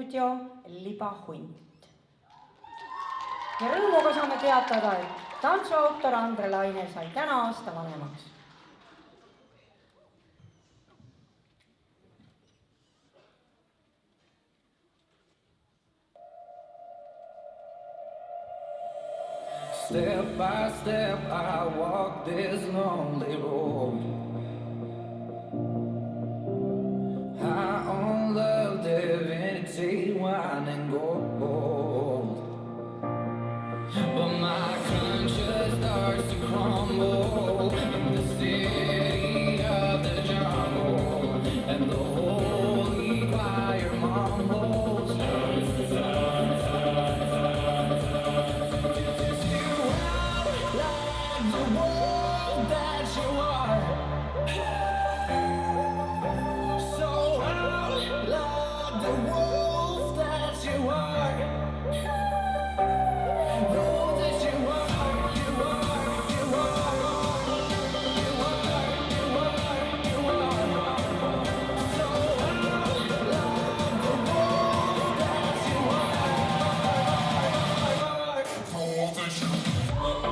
stuudio Libahunt. Ja rõõmuga saame teatada, et tantsuautor Andre Laine sai täna aasta vanemaks. Step by step I walk this lonely road. High on love, divinity, wine and gold. But my conscience starts to crumble in the city of the jungle, and the holy choir mumbles. The wolf that you are, so out loud, the wolf that you are, wolf that you are, you are, you are, you are, you are, you are, so out loud, the wolf that you are, wolf that you are.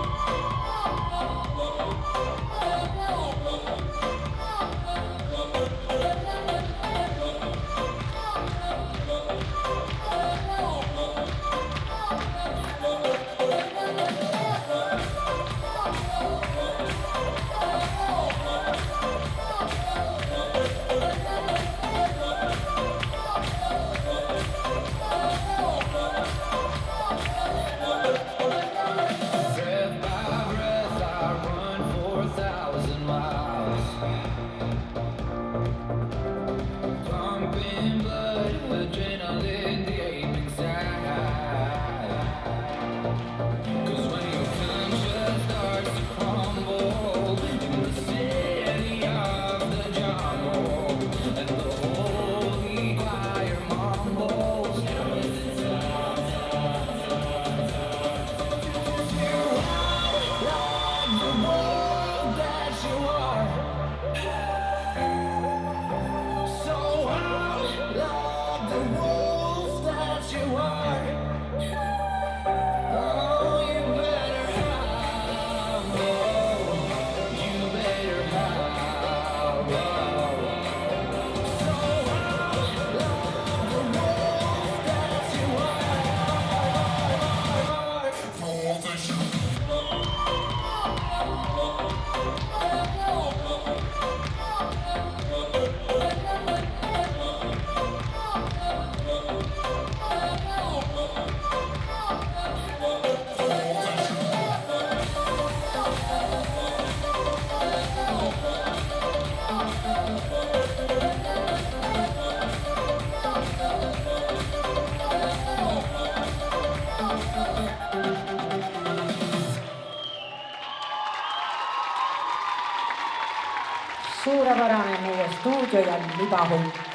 Suurepärane meie stuudio ja Libahunt.